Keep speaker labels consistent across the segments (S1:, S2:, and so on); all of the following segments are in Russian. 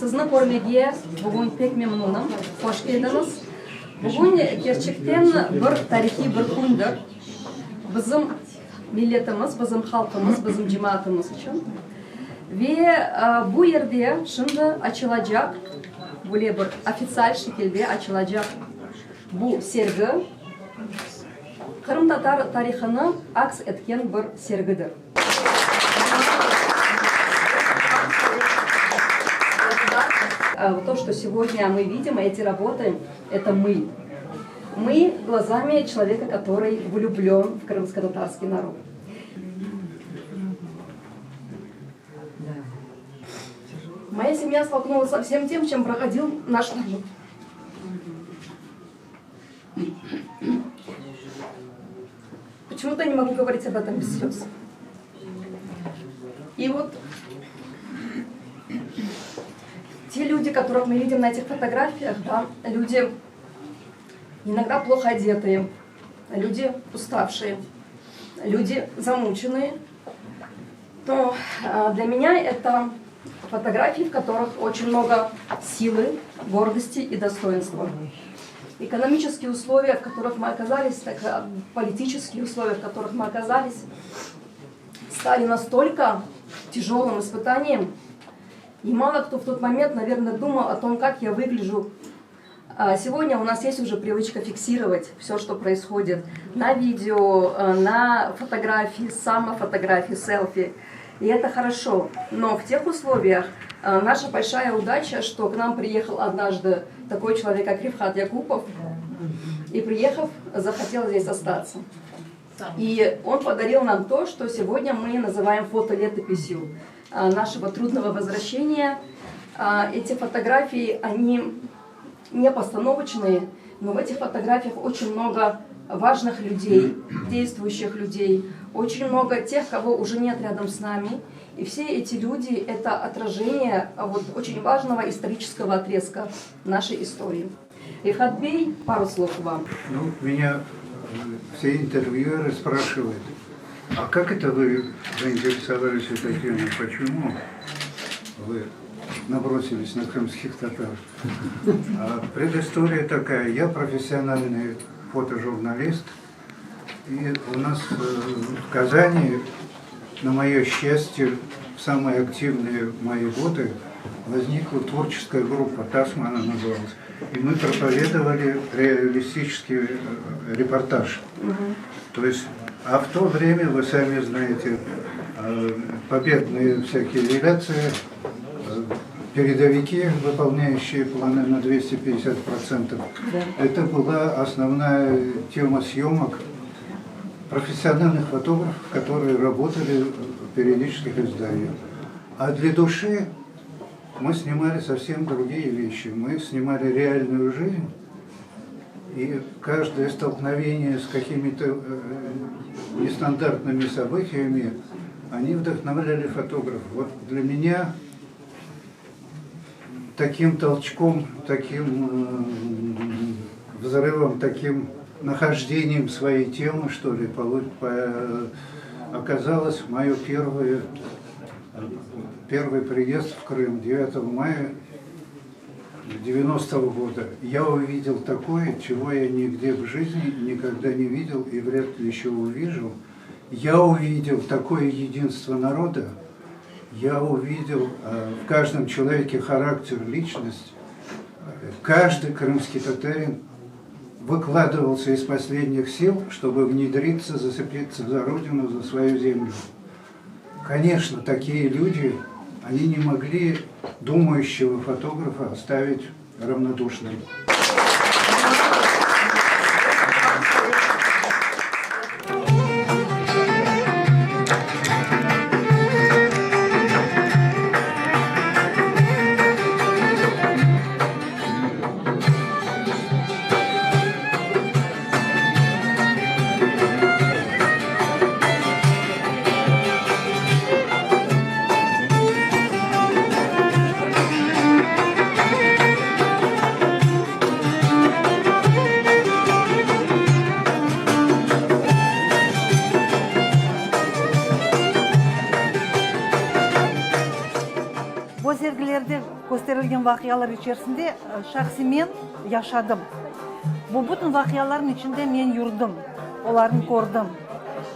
S1: Сізні көрмеге бүгін пек мемнунам, қош келдіңіз. Бүгін gerçekten bir тарихи bir күндір. Bizim milletimiz, bizim halkımız, bizim cemaatimiz için. Ve bu yerde şimdi açılacak, böyle bir ofitsial şekilde açılacak bu sergi Kırım Tatar tarihini aks etken bir sergidir. То, что сегодня мы видим, эти работы, это мы. Мы глазами человека, который влюблен в крымско-татарский народ. Моя семья столкнулась со всем тем, чем проходил наш народ. Почему-то не могу говорить об этом без слез. И вот те люди, которых мы видим на этих фотографиях, да, люди иногда плохо одетые, люди уставшие, люди замученные, то для меня это фотографии, в которых очень много силы, гордости и достоинства. Экономические условия, в которых мы оказались, так, политические условия, в которых мы оказались, стали настолько тяжелым испытанием, и мало кто в тот момент, наверное, думал о том, как я выгляжу. Сегодня у нас есть уже привычка фиксировать все, что происходит на видео, на фотографии, самофотографии, селфи. И это хорошо. Но в тех условиях наша большая удача, что к нам приехал однажды такой человек, как Рифхат Якупов, и приехав, захотел здесь остаться. И он подарил нам то, что сегодня мы называем фотолетописью нашего трудного возвращения. Эти фотографии, они не постановочные, но в этих фотографиях очень много важных людей, действующих людей, очень много тех, кого уже нет рядом с нами. И все эти люди – это отражение вот, очень важного исторического отрезка нашей истории. Рифхат Бей, пару слов вам.
S2: Ну, меня все интервьюеры спрашивают, а как это вы заинтересовались этой темой? Почему вы набросились на крымских татар? А предыстория такая. Я профессиональный фотожурналист. И у нас в Казани, на мое счастье, в самые активные мои годы возникла творческая группа, ТАСМ она называлась. И мы проповедовали реалистический репортаж. То есть, а в то время, вы сами знаете, победные всякие реляции, передовики, выполняющие планы на 250%, это была основная тема съемок профессиональных фотографов, которые работали в периодических изданиях. А для души мы снимали совсем другие вещи. Мы снимали реальную жизнь, и каждое столкновение с какими-то нестандартными событиями, они вдохновляли фотографов. Вот для меня таким толчком, таким взрывом, таким нахождением своей темы, что ли, оказалось мое первый приезд в Крым 9 мая 90-го года. Я увидел такое, чего я нигде в жизни никогда не видел и вряд ли еще увижу. Я увидел такое единство народа, я увидел в каждом человеке характер, личность. Каждый крымский татарин выкладывался из последних сил, чтобы внедриться, зацепиться за родину, за свою землю. Конечно, такие люди, они не могли думающего фотографа оставить равнодушным.
S3: болған вақиялар içerisinde şahsi men yaşadım. Bu bütün vaqiyalarin içinde men yurdim, olarni ko'rdim.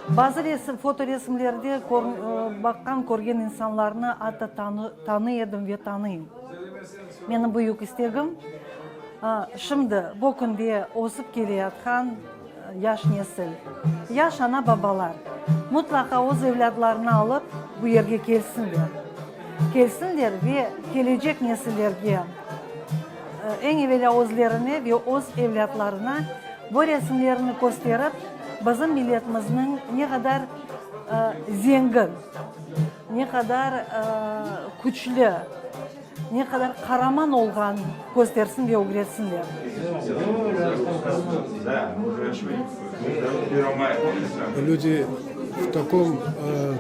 S3: Bazı foto resimlerde bakkan ko'rgan insanlarni ata tanıyorum ve tanıyım. Benim büyük istegim şimdi bu günde o'sib kelayotgan yaş nesil, yaş ana babalar mutlaka o'z evlatlarini alıp bu yerga kelsinler. Kelsinler ve gelecek nesillerge en evvela o'zlarini ve o'z evlatlarına bu resimlerini gösterip bizim milletimizning ne kadar zengin, ne kadar kuchli, ne kadar qahramon olgan göstersin ve o'rgatsinlar.
S4: Люди в таком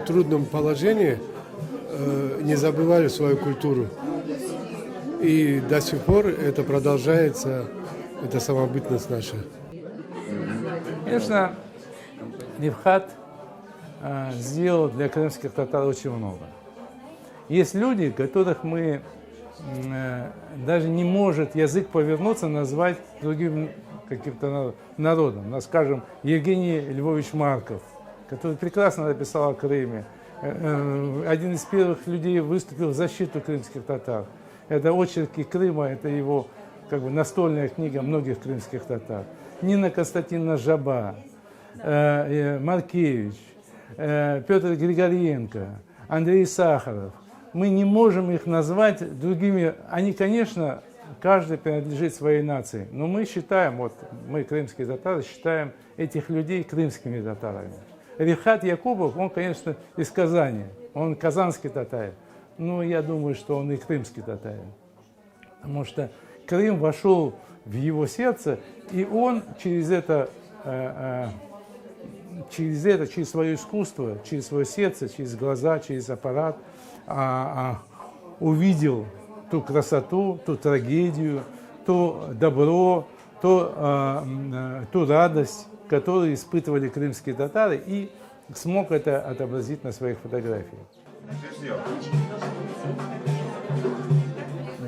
S4: трудном положении не забывали свою культуру. И до сих пор это продолжается, эта самобытность наша.
S5: Конечно, Рифхат сделал для крымских татар очень много. Есть люди, которых мы даже не может язык повернуться назвать другим каким-то народом. Ну, скажем, Евгений Львович Марков, который прекрасно написал о Крыме. Один из первых людей выступил в защиту крымских татар. Это очерки Крыма, это его как бы настольная книга многих крымских татар. Нина Константиновна Жаба, Маркевич, Петр Григоренко, Андрей Сахаров. Мы не можем их назвать другими. Они, конечно, каждый принадлежит своей нации. Но мы считаем, вот мы, крымские татары, считаем этих людей крымскими татарами. Рифхат Якубов, он, конечно, из Казани. Он казанский татарин. Но я думаю, что он и крымский татарин. Потому что Крым вошел в его сердце, и он через свое искусство, через свое сердце, через глаза, через аппарат увидел ту красоту, ту трагедию, то добро, ту радость, которую испытывали крымские татары, и смог это отобразить на своих фотографиях.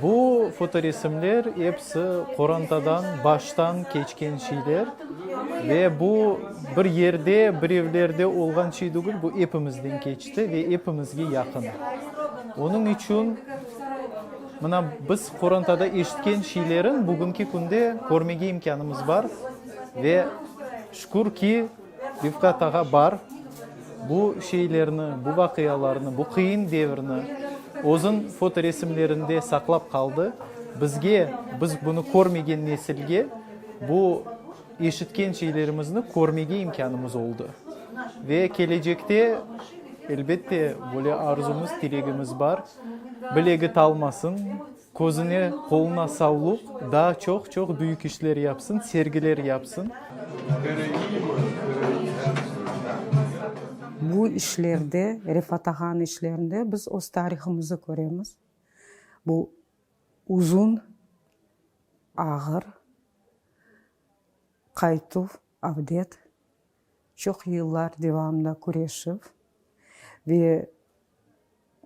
S6: Bu fotoresimler hepsi Qoranta'dan baştan keçken şeyler ve bu bir yerde, bir evlerde olgan şey değil, bu hepimizden geçti ve hepimizge yakın. Onun için biz Qoranta'da eşitken şeylerin bugünkü günde görmege imkanımız var ve şükür ki Rifkat ağa var. Bu şeylerini, bu vakiyalarını, bu kıyın devrini o'zun fotoresimlerinde saklap kaldı. Biz bunu görmegen nesilge bu eşitken şeylerimizni görmege imkanımız oldu. Ve gelecekte elbette böyle arzumuz, dilegimiz var. Bilegi talmasın, gözüne, koluna sağlık, daha çok büyük işler yapsın, sergiler yapsın.
S7: Bu işlerde, Rifat Ağa'nın işlerinde biz öz tarihimizi göremiz. Bu uzun, ağır, kayıtuf, avdet, çok yıllar devamında kureshib ve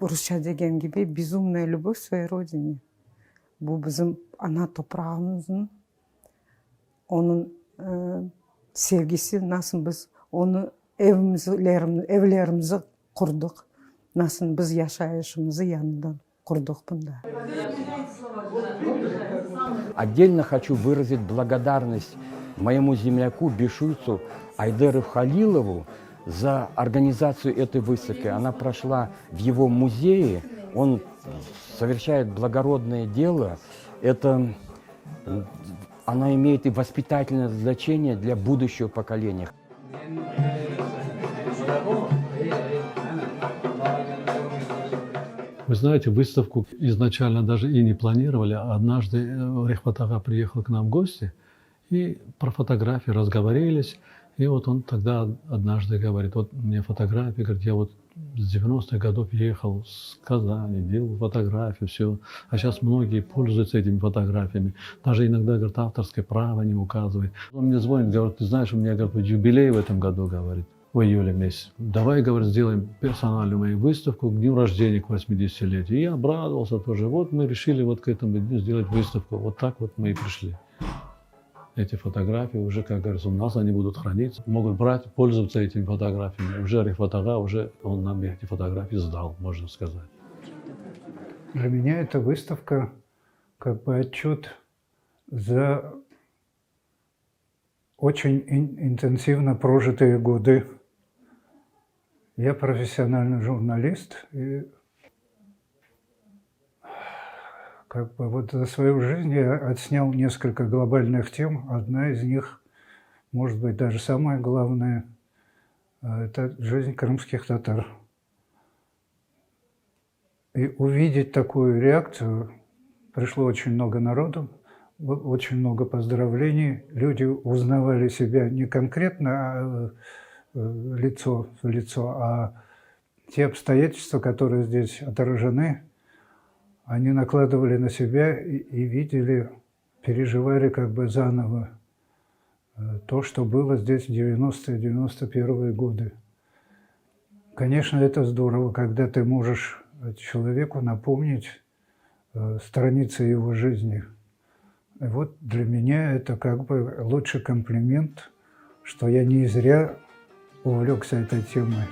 S7: Rusça degen gibi безумная любовь к своей родине. Bu bizim ana toprağımızın, onun sevgisi, nasıl biz onu evlerimizi kurduk, nasıl biz yaşayışımızı yanından kurduk bunda.
S8: Отдельно хочу выразить благодарность моему земляку, бишуйцу Айдеру Халилову за организацию этой выставки. Она прошла в его музее, он совершает благородное дело. Она имеет и воспитательное значение для будущего поколения.
S9: Вы знаете, выставку изначально даже и не планировали. Однажды Рифат Ага приехал к нам в гости, и про фотографии разговорились. И вот он тогда однажды говорит, вот мне фотографии, говорит, я вот с 90-х годов ехал с Казани, делал фотографии, все. А сейчас многие пользуются этими фотографиями. Даже иногда, говорит, авторское право не указывает. Он мне звонит, говорит, ты знаешь, у меня, говорит, юбилей в этом году, говорит. в июле месяце. Давай, говорит, сделаем персональную мою выставку к дню рождения, к 80-летию. И я обрадовался тоже. Вот мы решили вот к этому дню сделать выставку. Вот так вот мы и пришли. Эти фотографии уже, как говорится, у нас они будут храниться. Могут брать, пользоваться этими фотографиями. Уже Рихватага, уже он нам эти фотографии сдал, можно сказать.
S2: Для меня эта выставка как бы отчет за очень интенсивно прожитые годы. Я профессиональный журналист, и как бы вот за свою жизнь я отснял несколько глобальных тем. Одна из них, может быть, даже самая главная, это жизнь крымских татар. И увидеть такую реакцию, пришло очень много народу, очень много поздравлений. Люди узнавали себя не конкретно лицо в лицо, а те обстоятельства, которые здесь отражены, они накладывали на себя и видели, переживали как бы заново то, что было здесь в 90-е, 91-е годы. Конечно, это здорово, когда ты можешь человеку напомнить страницы его жизни. И вот для меня это как бы лучший комплимент, что я не зря увлекся этой темой.